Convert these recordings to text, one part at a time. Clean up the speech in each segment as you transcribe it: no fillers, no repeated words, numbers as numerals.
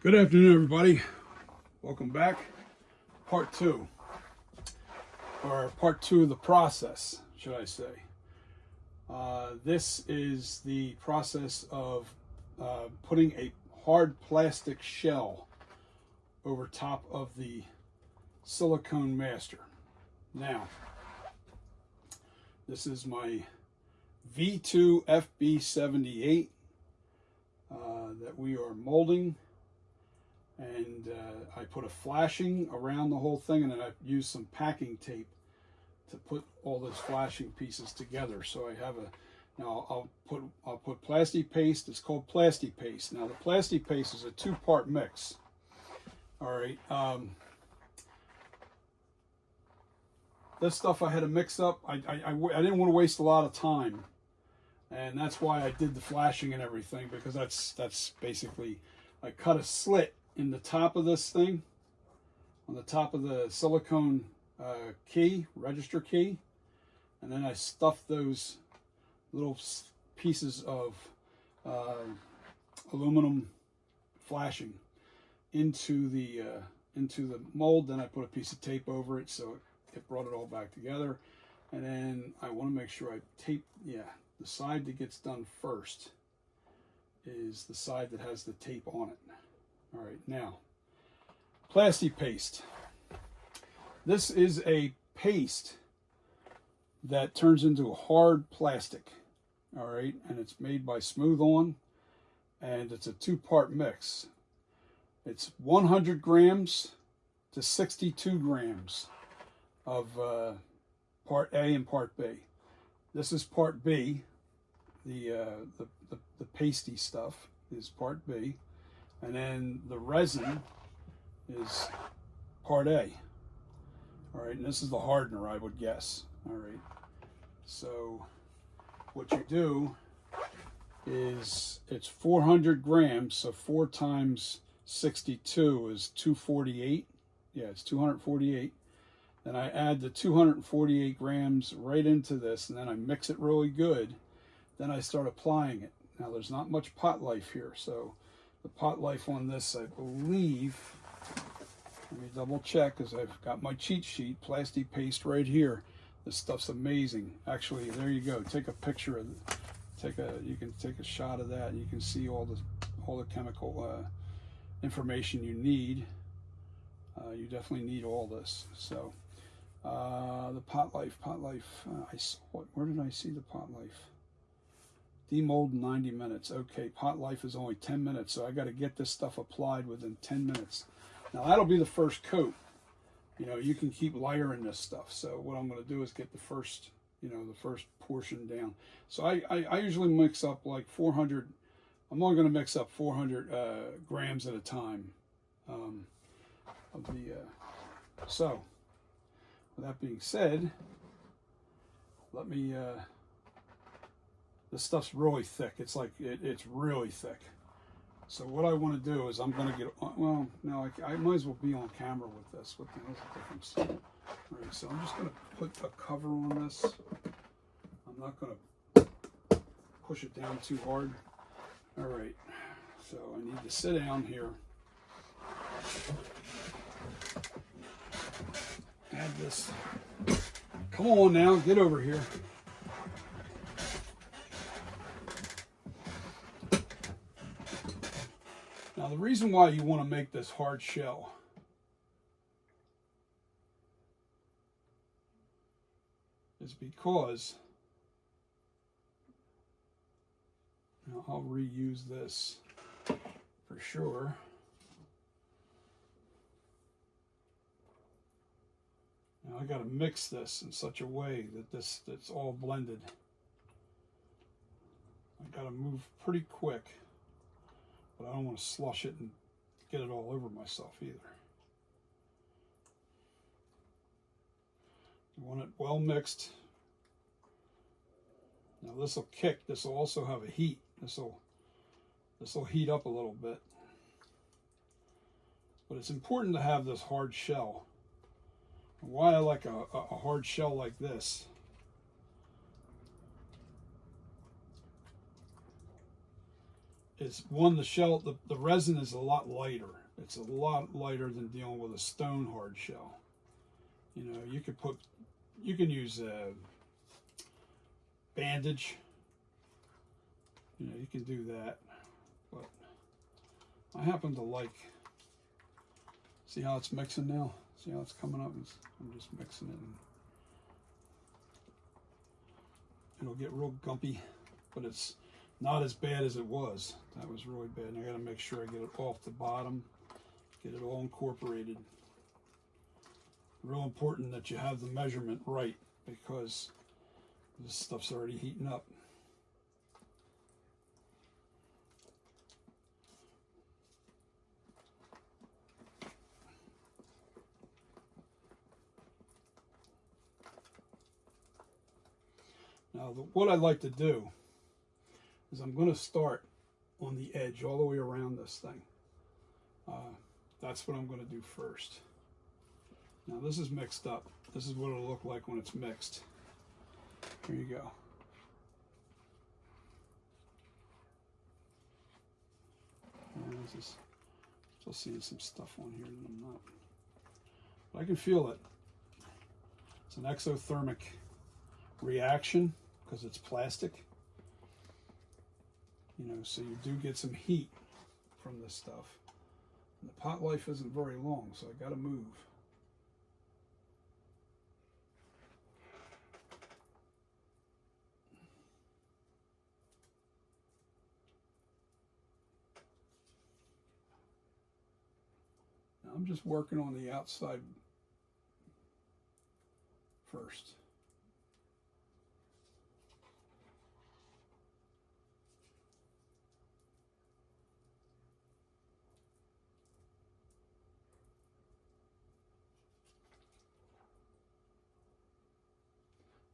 Good afternoon, everybody. Welcome back. Part two, or part two of the process, should I say. This is the process of putting a hard plastic shell over top of the silicone master. Now, this is my V2 FB78 that we are molding. And I put a flashing around the whole thing, and then I used some packing tape to put all those flashing pieces together. So I have now I'll put plasti paste. It's called plasti paste. Now the plasti paste is a two-part mix. All right. This stuff I had to mix up. I didn't want to waste a lot of time, and that's why I did the flashing and everything, because that's basically, I cut a slit in the top of this thing, on the top of the silicone register key, and then I stuffed those little pieces of aluminum flashing into the mold. Then I put a piece of tape over it, so it brought it all back together. And then I want to make sure I tape, the side that gets done first is the side that has the tape on it. All right, now, plasti paste. This is a paste that turns into a hard plastic. All right, and it's made by Smooth On, and it's a two-part mix. It's 100 grams to 62 grams of part A and part B. This is part B. The pasty stuff is part B. And then the resin is part A. All right, and this is the hardener, I would guess. All right, so what you do is, it's 400 grams, so 4 times 62 is 248. Yeah, it's 248. Then I add the 248 grams right into this, and then I mix it really good. Then I start applying it. Now, there's not much pot life here, so the pot life on this, I believe, let me double check, because I've got my cheat sheet, plasti paste right here. This stuff's amazing. Actually, there you go. Take a picture of it. You can take a shot of that, and you can see all the chemical information you need. You definitely need all this. So the pot life. I saw it. Where did I see the pot life? Demold in 90 minutes. Okay, pot life is only 10 minutes, so I got to get this stuff applied within 10 minutes. Now that'll be the first coat. You can keep layering this stuff. So what I'm going to do is get the first portion down. So I usually mix up like 400. I'm only going to mix up 400 grams at a time of the. So with that being said, let me. This stuff's really thick. It's really thick. So what I want to do is, I'm going to get, well, no, I might as well be on camera with this. What the hell's the difference? All right, so I'm just going to put a cover on this. I'm not going to push it down too hard. All right, so I need to sit down here. Add this. Come on now, get over here. Now, the reason why you want to make this hard shell is because, now I'll reuse this for sure. Now I got to mix this in such a way that it's all blended. I got to move pretty quick, but I don't want to slush it and get it all over myself either. You want it well mixed. Now this will kick. This will also have a heat. This will heat up a little bit. But it's important to have this hard shell. Why I like a hard shell like this is one, the resin is a lot lighter. It's a lot lighter than dealing with a stone hard shell. You know, you can use a bandage. You know, you can do that. But I happen to like, see how it's mixing now? See how it's coming up? I'm just mixing it. And it'll get real gumpy, but it's not as bad as it was. That was really bad. And I got to make sure I get it off the bottom, get it all incorporated. Real important that you have the measurement right, because this stuff's already heating up. Now, what I like to do is I'm going to start on the edge all the way around this thing. That's what I'm going to do first. Now, this is mixed up. This is what it'll look like when it's mixed. Here you go. And this is still seeing some stuff on here that I'm not. But I can feel it. It's an exothermic reaction because it's plastic. You know, so you do get some heat from this stuff. And the pot life isn't very long, so I got to move. Now I'm just working on the outside first.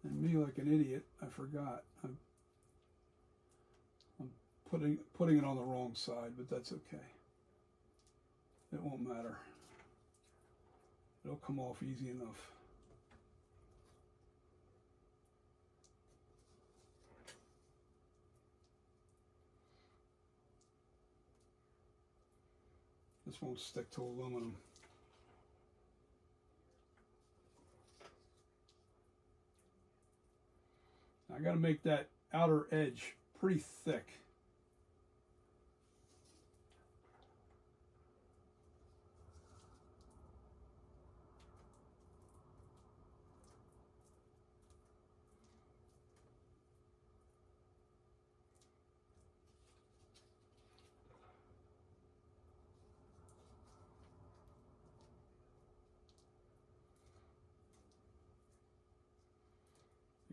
And me, like an idiot, I forgot. I'm putting it on the wrong side, but that's okay. It won't matter. It'll come off easy enough. This won't stick to aluminum. I got to make that outer edge pretty thick.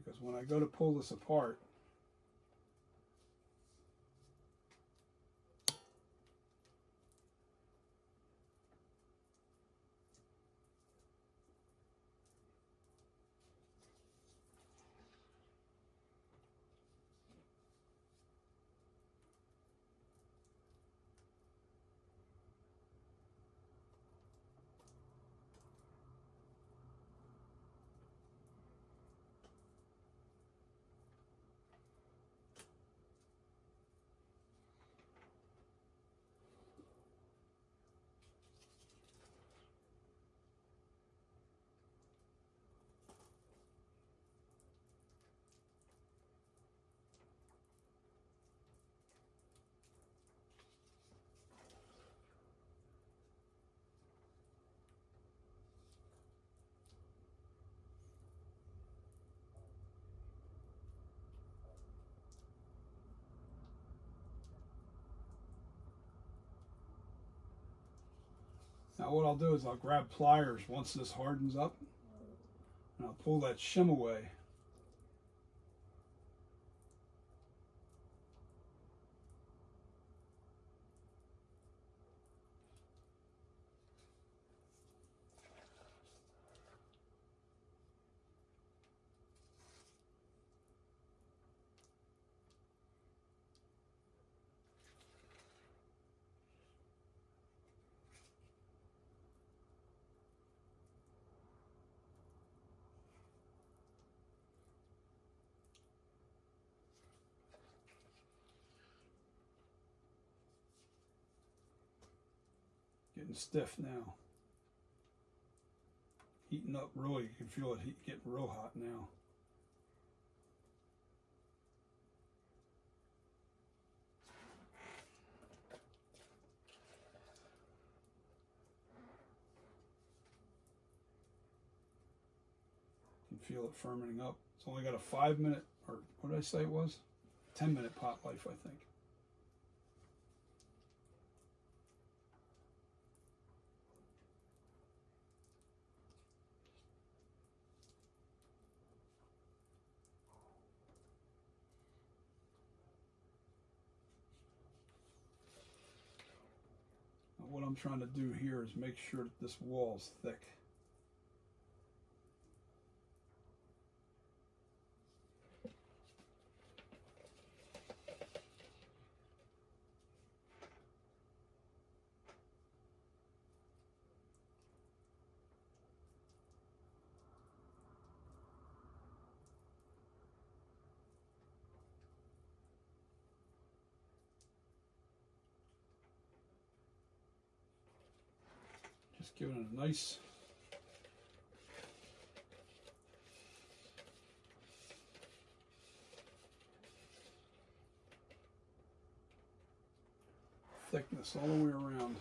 Because when I go to pull this apart, now what I'll do is I'll grab pliers once this hardens up, and I'll pull that shim away. getting stiff now. Heating up really, you can feel it getting real hot now. You can feel it fermenting up. It's only got a 5-minute, or what did I say it was? 10-minute pot life, I think. What I'm trying to do here is make sure that this wall is thick. Just giving it a nice thickness all the way around.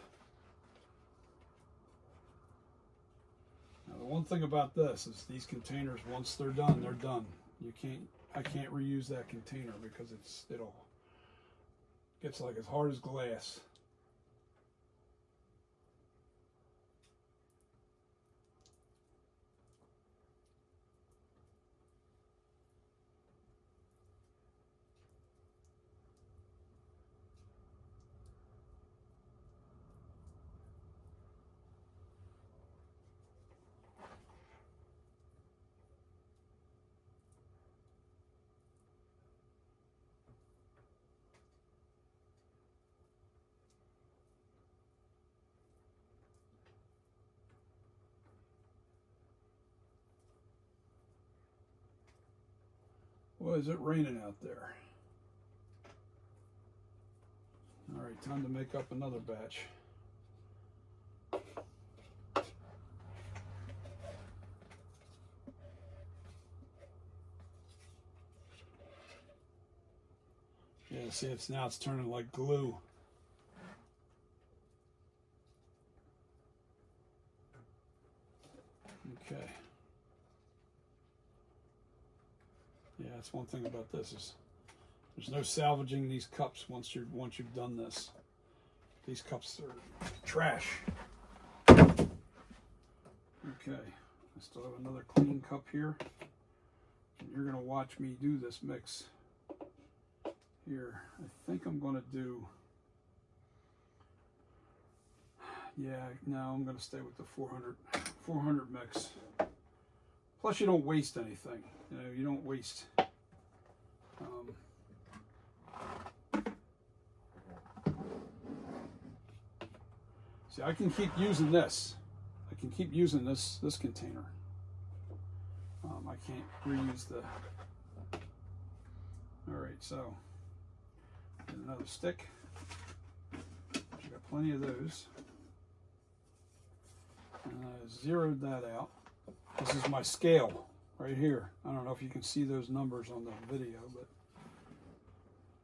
Now the one thing about this is these containers, once they're done, they're done. I can't reuse that container because gets like as hard as glass. Well, is it raining out there? All right, time to make up another batch. Yeah, see, it's turning like glue. Okay. Yeah, that's one thing about this is there's no salvaging these cups once you've done this. These cups are trash. Okay, I still have another clean cup here. And you're gonna watch me do this mix here. I think I'm gonna do, yeah, no, I'm gonna stay with the 400 mix. Plus you don't waste anything. You know, you don't waste see, I can keep using this. I can keep using this container. I can't reuse the. All right, so another stick. I got plenty of those. And I zeroed that out. This is my scale right here. I don't know if you can see those numbers on the video, but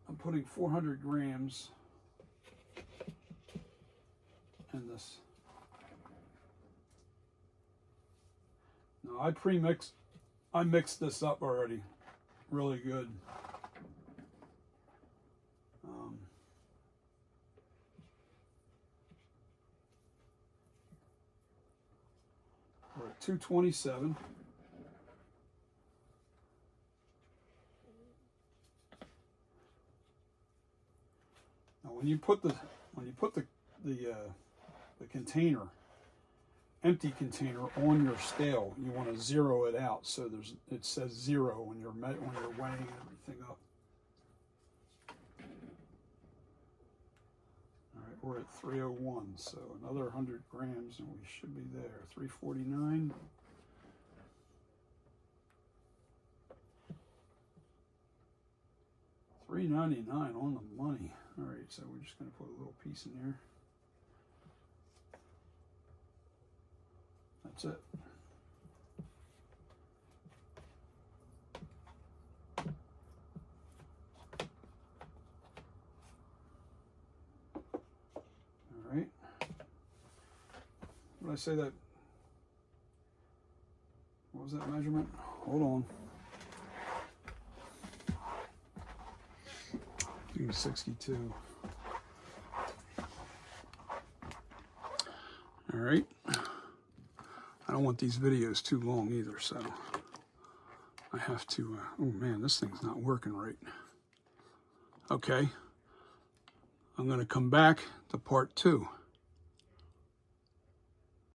I'm putting 400 grams in this. Now I mixed this up already really good. We're at 227. Now when you put the container, empty container, on your scale, you want to zero it out so it says 0 when you're weighing everything up. All right, we're at 301, so another 100 grams and we should be there. 349. $3.99 on the money. All right, so we're just going to put a little piece in there. That's it. All right. What did I say that? What was that measurement? Hold on. I think it was 62. All right. I don't want these videos too long either, so I have to, oh man, this thing's not working right. Okay. I'm going to come back to part 2.